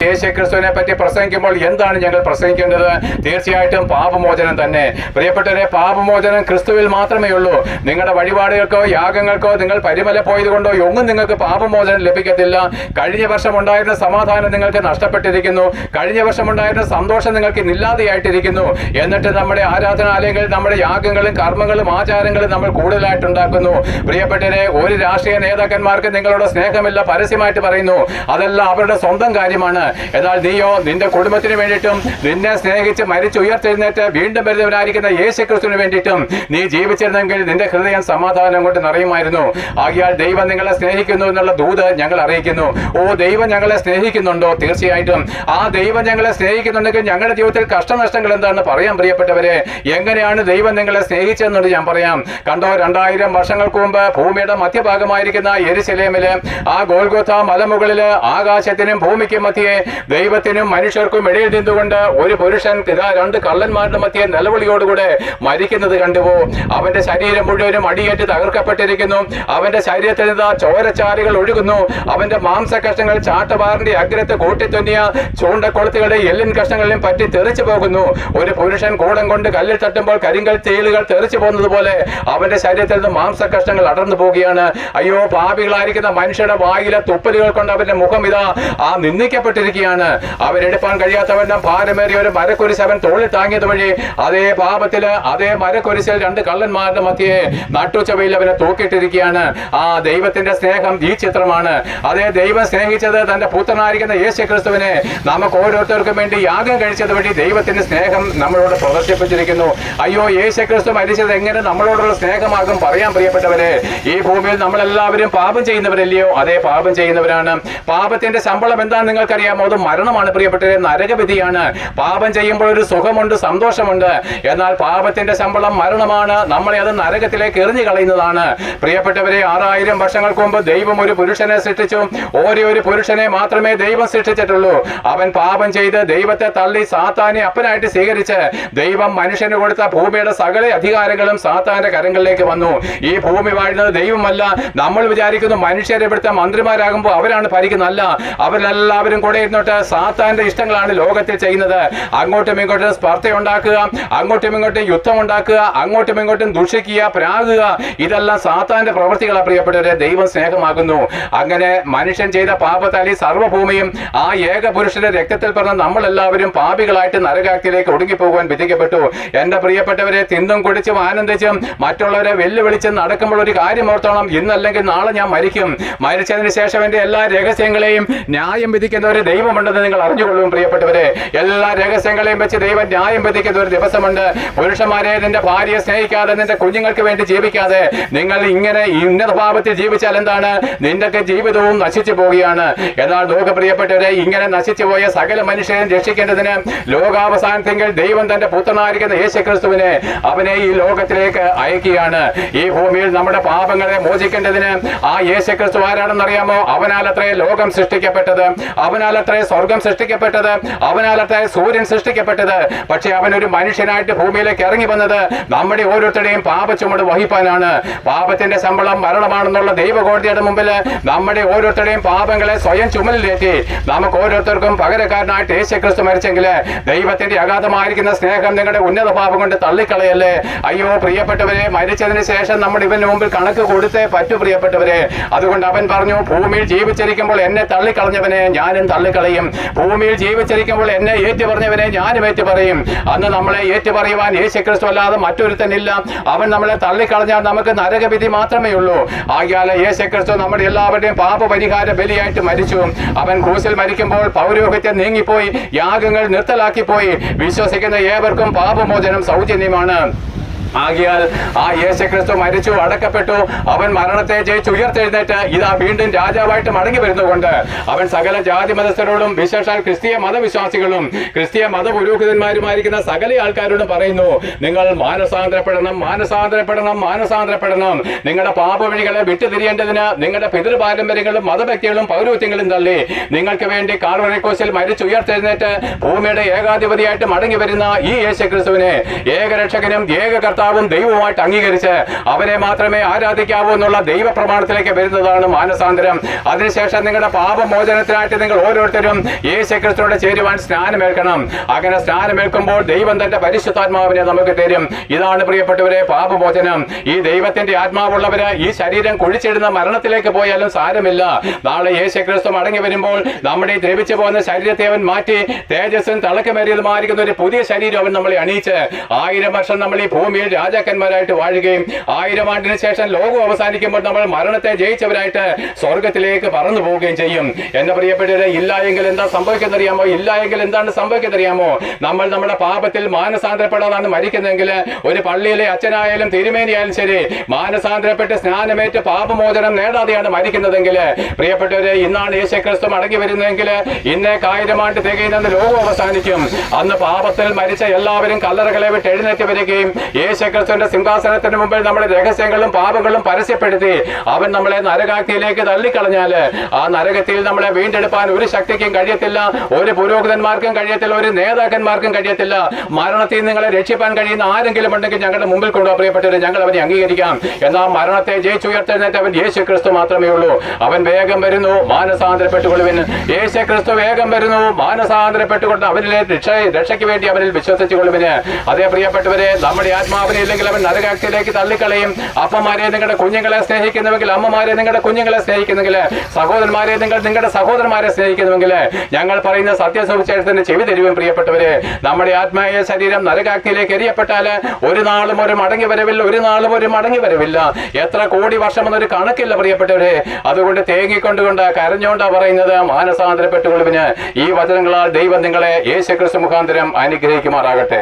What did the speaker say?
യേശുക്രിസ്തുവിനെ പറ്റി പ്രസംഗിക്കുമ്പോൾ എന്താണ് ഞങ്ങൾ പ്രസംഗിക്കേണ്ടത്? തീർച്ചയായിട്ടും പാപമോചനം തന്നെ. പ്രിയപ്പെട്ടവരെ, പാപമോചനം ക്രിസ്തുവിൽ മാത്രമേ ഉള്ളൂ. നിങ്ങളുടെ വഴിപാടുകൾക്കോ യാഗങ്ങൾക്കോ നിങ്ങൾ പരിമല പോയത് കൊണ്ടോ ഒന്നും നിങ്ങൾക്ക് പാപമോചനം ലഭിക്കത്തില്ല. കഴിഞ്ഞ വർഷം ഉണ്ടായിരുന്ന സമാധാനം നിങ്ങൾക്ക് നഷ്ടപ്പെട്ടിരിക്കുന്നു. കഴിഞ്ഞ വർഷം ഉണ്ടായിരുന്ന സന്തോഷം നിങ്ങൾക്ക് ഇല്ലാതെയായിട്ടിരിക്കുന്നു. എന്നിട്ട് നമ്മുടെ ആരാധനാലയങ്ങൾ, നമ്മുടെ യാഗങ്ങളും കർമ്മങ്ങളും ആചാരങ്ങളും നമ്മൾ കൂടുതലായിട്ടുണ്ടാക്കുന്നു. പ്രിയപ്പെട്ടവരെ, ഒരു രാഷ്ട്രീയ നേതാക്കന്മാർക്ക് നിങ്ങളോട് സ്നേഹമില്ല, പരസ്യമായിട്ട് പറയുന്നു. അതെല്ലാം അവരുടെ സ്വന്തം കാര്യമാണ്. എന്നാൽ നീയോ നിന്റെ കുടുംബത്തിന് വേണ്ടിയിട്ടും നിന്നെ സ്നേഹിച്ച് മരിച്ചുയർത്തെഴുന്നേറ്റ് വീണ്ടും വരുന്നവനായിരിക്കുന്ന യേശുക്രിസ്തുവിന് വേണ്ടിയിട്ടും നീ ജീവിച്ചിരുന്നെങ്കിൽ നിന്റെ ഹൃദയം സമാധാനം കൊണ്ട് നിറയുമായിരുന്നു. ആകയാൽ ദൈവം നിങ്ങളെ സ്നേഹിക്കുന്നു എന്നുള്ള ദൂത് ഞങ്ങൾ അറിയിക്കുന്നു. ഓ, ദൈവം ഞങ്ങളെ സ്നേഹിക്കുന്നുണ്ടോ? തീർച്ചയായിട്ടും ആ ദൈവം ഞങ്ങളെ സ്നേഹിക്കുന്നുണ്ടെങ്കിൽ ഞങ്ങളുടെ ജീവിതത്തിൽ കഷ്ടനഷ്ടങ്ങൾ എന്താണെന്ന് പറയാം. പ്രിയപ്പെട്ടവരെ, എങ്ങനെയാണ് ദൈവം നിങ്ങളെ സ്നേഹിച്ചതെന്നുള്ളത് ഞാൻ പറയാം. കണ്ടോ, 2000 വർഷങ്ങൾക്ക് മുമ്പ് ഭൂമിയുടെ മധ്യഭാഗമായിരിക്കുന്ന യെരുശലേമില് ആ ഗോൽഗോഥ മലമുകളില് ആകാശത്തിനും ഭൂമിക്കും മധ്യേ ദൈവത്തിനും മനുഷ്യർക്കും ഇടയിൽ നിന്നുകൊണ്ട് ഒരു പുരുഷൻ 2 കള്ളന്മാരുടെ മധ്യേ നിലവിളിയോടുകൂടെ മരിക്കുന്നത് കണ്ടുപോ. അവന്റെ ശരീരം മുഴുവനും അടിയേറ്റ് തകർക്കപ്പെട്ടിരിക്കുന്നു. അവന്റെ ശരീരത്തിൽ നിന്ന് ചോരച്ചാലുകൾ ഒഴുകുന്നു. അവന്റെ മാംസകഷ്ണങ്ങൾ ചാട്ടവാറിന്റെ അഗ്രത്ത് കൂട്ടിത്തുന്നിയ ചൂണ്ടക്കൊളുത്തുകളുടെ എല്ലിൻ കഷ്ണങ്ങളിലും പറ്റി തെറിച്ചു പോകുന്നു. ഒരു പുരുഷൻ കൂടം കൊണ്ട് കല്ലിൽ തട്ടുമ്പോൾ കരിങ്കൽ തേലുകൾ തെറിച്ചു പോകുന്നത് പോലെ അവന്റെ ശരീരത്തിൽ നിന്ന് മാംസകഷ്ണങ്ങൾ അടർന്നു പോവുകയാണ്. അയ്യോ, പാപികളായിരിക്കുന്ന മനുഷ്യരുടെ വായിലെ തുപ്പലുകൾ കൊണ്ട് അവന്റെ മുഖം ഇതാ നിന്ദിക്കപ്പെട്ടിരിക്കുകയാണ്. അവരെടുപ്പാൻ കഴിയാത്തവന്റെ ഭാരമേറിയ ഒരു മരക്കുരിശ് അവൻ തോളിൽ താങ്ങിയത് വഴി അതേ പാപത്തില് അതേ മരക്കുരിശിൽ 2 കള്ളന്മാരുടെ മധ്യേ നട്ടുച്ചവയിൽ അവനെ തൂക്കിയിട്ടിരിക്കുകയാണ്. ആ ദൈവത്തിന്റെ സ്നേഹം ഈ ചിത്രമാണ്. അതേ ദൈവം സ്നേഹിച്ചത് തന്റെ പുത്രനായിരിക്കുന്ന യേശുക്രിസ്തുവിനെ നമുക്ക് ഓരോരുത്തർക്കും വേണ്ടി യാഗം കഴിച്ചത് വഴി ദൈവത്തിന്റെ സ്നേഹം നമ്മളോട് പ്രദർശിപ്പിച്ചിരിക്കുന്നു. അയ്യോ, യേശുക്രിസ്തു മരിച്ചത് എങ്ങനെ നമ്മളോടുള്ള സ്നേഹമാകും പറയാൻ? പ്രിയപ്പെട്ടവരെ, ഈ ഭൂമിയിൽ നമ്മളെല്ലാവരും പാപം ചെയ്യുന്നവരല്ലയോ? അതേ, പാപം ചെയ്യുന്നവരാണ്. പാപത്തിന്റെ ശമ്പളം എന്താണെന്ന് നിങ്ങൾക്കറിയാമോ? അത് മരണമാണ്. പ്രിയപ്പെട്ടവരെ, നരകവിധിയാണ്. പാപം ചെയ്യുമ്പോൾ ഒരു സുഖമുണ്ട്, സന്തോഷമുണ്ട്. എന്നാൽ പാപത്തിന്റെ ശമ്പളം മരണമാണ്. നമ്മളെ അത് നരകത്തിലേക്ക് എറിഞ്ഞു കളയുന്നതാണ്. പ്രിയപ്പെട്ടവരെ, 6000 വർഷങ്ങൾക്ക് മുമ്പ് ദൈവം ഒരു പുരുഷനെ സൃഷ്ടിച്ചു. ഒരു പുരുഷനെ മാത്രമേ ദൈവം സൃഷ്ടിച്ചിട്ടുള്ളൂ. അവൻ പാപം ചെയ്ത് ദൈവത്തെ തള്ളി സാത്താനെ അപ്പനായിട്ട് സ്വീകരിച്ച് ദൈവം മനുഷ്യന് കൊടുത്ത ഭൂമിയുടെ സകല അധികാരങ്ങളും സാത്താന്റെ കരങ്ങളിലേക്ക് വന്നു. ഈ ഭൂമി വാഴുന്നത് ദൈവമല്ല. നമ്മൾ വിചാരിക്കുന്നു മനുഷ്യരെ ഇവിടുത്തെ മന്ത്രിമാരാകുമ്പോൾ അവരാണ് ഭരിക്കുന്നതല്ല. അവരെല്ലാവരും കൂടെ ഇരുന്നിട്ട് സാത്താന്റെ ഇഷ്ടങ്ങളാണ് ലോകത്തിൽ ചെയ്യുന്നത്. അങ്ങോട്ടും ഇങ്ങോട്ടും സ്പർദ്ധ ഉണ്ടാക്കുക, അങ്ങോട്ടും ഇങ്ങോട്ടും യുദ്ധം ഉണ്ടാക്കുക, അങ്ങോട്ടും ഇങ്ങോട്ടും ദുഷിക്കുക, പ്രാകുക, ഇതെല്ലാം സാത്താന്റെ പ്രവൃത്തികളാണ്. പ്രിയപ്പെട്ടവരെ, ദൈവം സ്നേഹമാകുന്നു. അങ്ങനെ മനുഷ്യൻ ചെയ്ത പാപത്താൽ ഈ സർവ്വഭൂമിയും ആ ഏക പുരുഷന്റെ രക്തത്തിൽ പറഞ്ഞ നമ്മളെല്ലാവരും പാപികളായിട്ട് നരകാഗ്നിയിലേക്ക് ഒടുങ്ങിപ്പോകുവാൻ വിധിക്കപ്പെട്ടു. എന്റെ പ്രിയപ്പെട്ടവരെ, തിന്നും കുടിച്ചും ആനന്ദിച്ചും മറ്റുള്ളവരെ വെല്ലുവിളിച്ചും നടക്കുമ്പോൾ ഒരു കാര്യം ഓർത്തോണം, ഇന്നല്ലെങ്കിൽ നാളെ ഞാൻ മരിക്കും. മരിച്ചതിന് ശേഷം എന്റെ എല്ലാ രഹസ്യങ്ങളെയും ന്യായം വിധിക്കുന്ന ഒരു ദൈവമുണ്ടെന്ന് നിങ്ങൾ അറിഞ്ഞുകൊള്ളും. പ്രിയപ്പെട്ടവരെ, എല്ലാ രഹസ്യങ്ങളെയും വെച്ച് ദൈവം ന്യായം വിധിക്കുന്ന ഒരു ദിവസമുണ്ട്. പുരുഷന്മാരെ, നിന്റെ ഭാര്യയെ സ്നേഹിക്കാതെ നിന്റെ കുഞ്ഞുങ്ങൾക്ക് വേണ്ടി ജീവിക്കാതെ നിങ്ങൾ ഇങ്ങനെ ഉന്നത ഭാവത്തിൽ ജീവിച്ചാൽ എന്താണ്? നിന്റെ ജീവിതവും നശിച്ചു പോവുകയാണ്. എന്നാൽ നോക്ക് പ്രിയപ്പെട്ടവരെ, ഇങ്ങനെ നശിച്ചു പോയ സകല മനുഷ്യരെയും രക്ഷിക്കേണ്ടതിന് ലോകാവസാനത്തെങ്കിൽ ദൈവം തന്റെ പുത്രനായിരിക്കുന്ന യേശുക്രിസ്തുവിനെ അവനെ ഈ ലോകത്തിലേക്ക് അയക്കുകയാണ്. ഈ ഭൂമിയിൽ നമ്മുടെ പാപങ്ങളെ മോചിക്കേണ്ടതിന് ആ യേശുക്രിസ്തു ആരാണെന്നറിയാമോ? അവനാലത്രേ ലോകം സൃഷ്ടിക്കപ്പെട്ടത്, അവനാലത്രേ സ്വർഗം സൃഷ്ടിക്കപ്പെട്ടത്, അവനാലത്രേ സൂര്യൻ സൃഷ്ടിക്കപ്പെട്ടത്. പക്ഷെ അവൻ ഒരു മനുഷ്യനായിട്ട് ഭൂമിയിലേക്ക് ഇറങ്ങി വന്നത് നമ്മുടെ ഓരോരുത്തരുടെയും പാപച്ചുമട് വഹിപ്പാനാണ്. പാപത്തിന്റെ ശമ്പളം മരണമാണെന്നുള്ള ദൈവകോടതിയുടെ മുമ്പിൽ നമ്മുടെ ഓരോരുത്തരുടെയും പാപങ്ങളെ സ്വയം ചുമലിലേറ്റി നമുക്ക് ഓരോരുത്തർക്കും പകരക്കാരനായിട്ട് യേശുക്രിസ്തു മരിച്ചെങ്കിൽ ദൈവത്തിന്റെ അഗാധമായിരിക്കുന്ന സ്നേഹം നിങ്ങളുടെ ഉന്നത പാപം കൊണ്ട് തള്ളിക്കളയല്ലേ? അയ്യോ പ്രിയപ്പെട്ടവരെ, മരിച്ചതിന് ശേഷം നമ്മൾ ഇവന് മുമ്പിൽ കണക്ക് കൊടുത്തേ പറ്റൂ പ്രിയപ്പെട്ടവരെ. അതുകൊണ്ട് അവൻ പറഞ്ഞു, ഭൂമിയിൽ ജീവിച്ചിരിക്കുമ്പോൾ എന്നെ തള്ളിക്കളഞ്ഞവനെ ഞാനും തള്ളിക്കളയും, ഭൂമിയിൽ ജീവിച്ചിരിക്കുമ്പോൾ എന്നെ ഏറ്റുപറഞ്ഞവനെ ഞാനും ഏറ്റുപറയും. അന്ന് നമ്മളെ ഏറ്റുപറയുവാൻ യേശുക്രിസ്തു അല്ലാതെ മറ്റൊരുത്തനില്ല. അവൻ നമ്മളെ തള്ളിക്കളഞ്ഞാൽ നമുക്ക് നരകവിധി മാത്രമേ ഉള്ളൂ. ആകയാൽ യേശുക്രിസ്തു നമ്മുടെ എല്ലാവരുടെയും പാപപരിഹാര ബലിയായിട്ട് മരിച്ചു. അവൻ ക്രൂശിൽ മരിക്കുമ്പോൾ പൗരോഹിത്യം നീങ്ങിപ്പോയി, യാഗങ്ങൾ നിർത്തലാക്കിപ്പോയി. വിശ്വസിക്കുന്ന ഏവർക്കും പാപമോചനം സൗജന്യമാണ്. ആകയാൽ ആ യേശുക്രിസ്തു മരിച്ചു, അടക്കപ്പെട്ടു. അവൻ മരണത്തെ ജയിച്ച് ഉയർത്തെഴുന്നേറ്റ് ഇതാ വീണ്ടും രാജാവായിട്ട് മടങ്ങി വരുന്നുകൊണ്ട് അവൻ സകല ജാതി മതസ്ഥരോടും വിശേഷാൽ ക്രിസ്തീയ മതവിശ്വാസികളും ക്രിസ്തീയ മതപുരോഹിതന്മാരുമായിരിക്കുന്ന സകല ആൾക്കാരോടും പറയുന്നു, നിങ്ങൾ മാനസാന്തരപ്പെടണം, മാനസാന്തരപ്പെടണം, മാനസാന്തരപ്പെടണം. നിങ്ങളുടെ പാപവഴികളെ വിട്ടുതിരിയേണ്ടതിന് നിങ്ങളുടെ പിതൃപാരമ്പര്യങ്ങളും മതഭക്തികളും പൗരോഹിത്യങ്ങളും തള്ളി നിങ്ങൾക്ക് വേണ്ടി കാൽവറി ക്രൂശിൽ മരിച്ചുയർത്തെഴുന്നേറ്റ് ഭൂമിയുടെ ഏകാധിപതിയായിട്ട് മടങ്ങി വരുന്ന ഈ യേശുക്രിസ്തുവിനെ ഏകരക്ഷകനും ഏക കർത്താവും ദൈവവുമായിട്ട് അംഗീകരിച്ച് അവനെ മാത്രമേ ആരാധിക്കാവൂ എന്നുള്ള ദൈവ പ്രമാണത്തിലേക്ക് വരുന്നതാണ് മാനസാന്തരം. അതിനുശേഷം നിങ്ങളുടെ പാപമോചനത്തിനായിട്ട് നിങ്ങൾ ഓരോരുത്തരും യേശുക്രിസ്തുവിനോട് ചേരുവാൻ സ്നാനമേൽക്കണം. അങ്ങനെ സ്നാനമേൽക്കുമ്പോൾ ദൈവം തന്റെ പരിശുദ്ധാത്മാവിനെ നമുക്ക് തരും. ഇതാണ് പ്രിയപ്പെട്ടവരെ പാപമോചനം. ഈ ദൈവത്തിന്റെ ആത്മാവുള്ളവര് ഈ ശരീരം കുഴിച്ചിടുന്ന മരണത്തിലേക്ക് പോയാലും സാരമില്ല. നാളെ യേശുക്രിസ്തു മടങ്ങി വരുമ്പോൾ നമ്മുടെ ഈ ദ്രവിച്ചു പോകുന്ന ശരീരത്തെ അവൻ മാറ്റി തേജസ്സും തിളക്കമേറിയതുമായിരിക്കുന്ന ഒരു പുതിയ ശരീരം അവൻ നമ്മളെ അണിയിച്ച് 1000 വർഷം നമ്മൾ ഈ ഭൂമിയിൽ രാജാക്കന്മാരായിട്ട് വാഴുകയും 1000 ആണ്ടിന് ശേഷം ലോകം അവസാനിക്കുമ്പോൾ നമ്മൾ മരണത്തെ ജയിച്ചവരായിട്ട് സ്വർഗത്തിലേക്ക് പറന്നു പോവുകയും ചെയ്യും. എന്റെ പ്രിയപ്പെട്ടവരെ, ഇല്ല എങ്കിൽ എന്താ സംഭവിക്കുന്നറിയാമോ? ഇല്ല എങ്കിൽ എന്താണ് സംഭവിക്കുന്നറിയാമോ? നമ്മൾ നമ്മുടെ പാപത്തിൽ മാനസാന്തരപ്പെടാതാണ് മരിക്കുന്നതെങ്കിൽ, ഒരു പള്ളിയിലെ അച്ഛനായാലും തിരുമേനിയായാലും ശരി, മാനസാന്തരപ്പെട്ട് സ്നാനമേറ്റ് പാപമോചനം നേടാതെയാണ് മരിക്കുന്നതെങ്കിൽ, പ്രിയപ്പെട്ടവരെ, ഇന്നാണ് യേശുക്രിസ്തു മടങ്ങി വരുന്നതെങ്കിൽ ഇന്നേ 1000 ആണ്ട് തികയുന്ന ലോകം അവസാനിക്കും. അന്ന് പാപത്തിൽ മരിച്ച എല്ലാവരും കല്ലറകളെ വിട്ട് എഴുന്നേറ്റ് വരികയും യേശുക്രിസ്തുവിന്റെ സിംഹാസനത്തിന് മുമ്പിൽ നമ്മുടെ രഹസ്യങ്ങളും പാപങ്ങളും പരസ്യപ്പെടുത്തി അവൻ നമ്മളെ നരകാഗ്നിയിലേക്ക് തള്ളിക്കളഞ്ഞാൽ ആ നരകത്തിൽ നമ്മളെ വീണ്ടെടുപ്പാൻ ഒരു ശക്തിക്കും കഴിയത്തില്ല, ഒരു പുരോഹിതന്മാർക്കും കഴിയത്തില്ല, ഒരു നേതാക്കന്മാർക്കും കഴിയത്തില്ല. മരണത്തിൽ നിങ്ങളെ രക്ഷിപ്പാൻ കഴിയുന്ന ആരെങ്കിലും ഉണ്ടെങ്കിൽ ഞങ്ങളുടെ മുമ്പിൽ കൊണ്ടുപോകാൻ പ്രിയപ്പെട്ടവരെ, ഞങ്ങൾ അവനെ അംഗീകരിക്കാം. എന്നാൽ മരണത്തെ ജയിച്ചുയർത്തെഴുന്നേറ്റവൻ യേശുക്രിസ്തു മാത്രമേ ഉള്ളൂ. അവൻ വേഗം വരുന്നു, മാനസാന്തരപ്പെട്ടുകൊള്ളുവിൻ. യേശുക്രിസ്തു വേഗം വരുന്നു, മാനസാന്തരപ്പെട്ടുകൊണ്ട് അവനിലെ രക്ഷയ്ക്ക് വേണ്ടി അവനിൽ വിശ്വസിച്ചുകൊള്ളുവിന്. അതേ പ്രിയപ്പെട്ടവരെ, നമ്മുടെ ആത്മാവിനെ ഇല്ലെങ്കിൽ അവൻ നരകാഗ്നിയിലേക്ക് തള്ളിക്കളയും. അപ്പന്മാരെ നിങ്ങളുടെ കുഞ്ഞുങ്ങളെ സ്നേഹിക്കുന്നുവെങ്കിൽ, അമ്മമാരെ നിങ്ങളുടെ കുഞ്ഞുങ്ങളെ സ്നേഹിക്കുന്നെങ്കിൽ, സഹോദരന്മാരെ നിങ്ങൾ നിങ്ങളുടെ സഹോദരന്മാരെ സ്നേഹിക്കുന്നുവെങ്കിൽ ഞങ്ങൾ പറയുന്ന സത്യസുവിശേഷത്തിന് ചെവി തരുവും. പ്രിയപ്പെട്ടവരെ, നമ്മുടെ ആത്മായ ശരീരം നരകാഗ്നിയിലേക്ക് എറിയപ്പെട്ടാൽ ഒരു നാളും ഒരു മടങ്ങി വരവില്ല, ഒരു നാളും ഒരു മടങ്ങി വരവില്ല. എത്ര കോടി വർഷം എന്നൊരു കണക്കില്ല പ്രിയപ്പെട്ടവരെ. അതുകൊണ്ട് തേങ്ങിക്കൊണ്ടുകൊണ്ട് കരഞ്ഞുകൊണ്ടാ പറയുന്നത് മാനസാന്തരപ്പെട്ടുകൊള്ളുവിന്. ഈ വചനങ്ങളാൽ ദൈവം നിങ്ങളെ യേശുക്രിസ്തു മുഖാന്തരം അനുഗ്രഹിക്കുമാറാകട്ടെ.